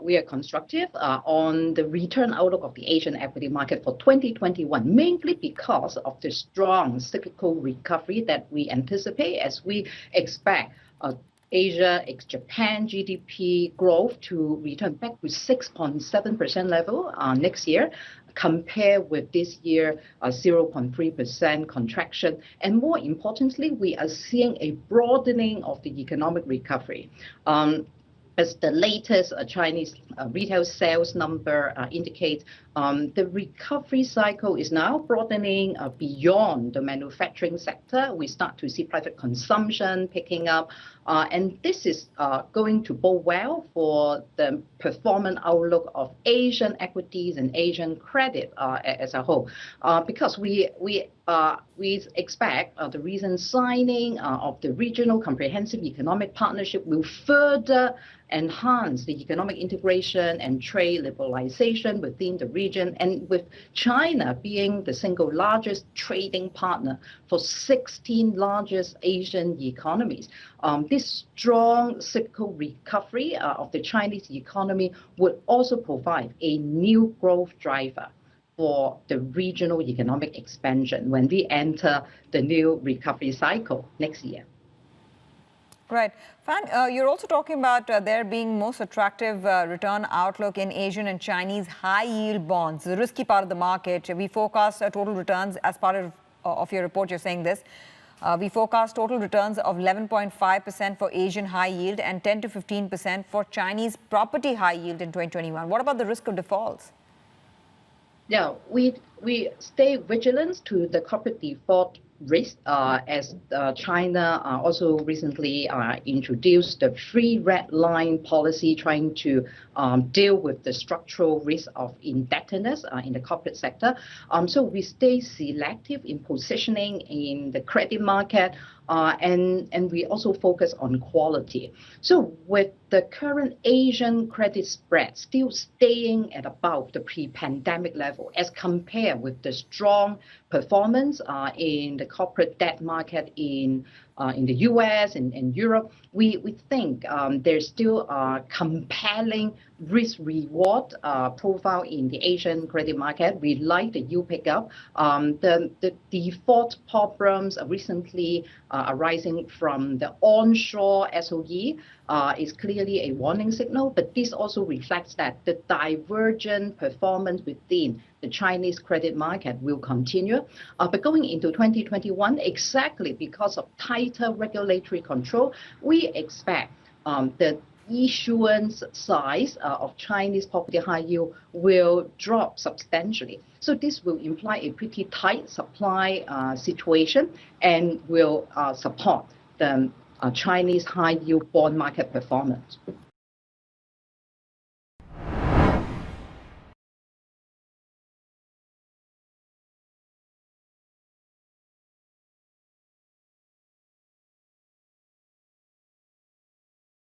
we are constructive on the return outlook of the Asian equity market for 2021, mainly because of the strong cyclical recovery that we anticipate as we expect Asia ex-Japan GDP growth to return back to 6.7% level next year, compared with this year 0.3% contraction. And more importantly, we are seeing a broadening of the economic recovery. As the latest Chinese retail sales number indicates, the recovery cycle is now broadening beyond the manufacturing sector. We start to see private consumption picking up, and this is going to bode well for the performance outlook of Asian equities and Asian credit as a whole, because we expect the recent signing of the Regional Comprehensive Economic Partnership will further enhance the economic integration and trade liberalization within the region, and with China being the single largest trading partner for 16 largest Asian economies. This strong cyclical recovery of the Chinese economy would also provide a new growth driver for the regional economic expansion when we enter the new recovery cycle next year. Right. Fan, you're also talking about there being most attractive return outlook in Asian and Chinese high-yield bonds, the risky part of the market. We forecast total returns as part of your report. You're saying this. We forecast total returns of 11.5% for Asian high yield and 10 to 15% for Chinese property high yield in 2021. What about the risk of defaults? Yeah, we stay vigilant to the corporate default risk as China also recently introduced the free red line policy, trying to deal with the structural risk of indebtedness in the corporate sector. So we stay selective in positioning in the credit market, and we also focus on quality. So with the current Asian credit spread still staying at above the pre-pandemic level as compared with the strong performance in the corporate debt market in the US and Europe, we think there's still a compelling risk-reward profile in the Asian credit market. We like the yield pickup. The default problems recently arising from the onshore SOE is clearly a warning signal, but this also reflects that the divergent performance within the Chinese credit market will continue. But going into 2021, exactly because of tighter regulatory control, we expect the issuance size of Chinese property high yield will drop substantially. So this will imply a pretty tight supply situation and will support the Chinese high yield bond market performance.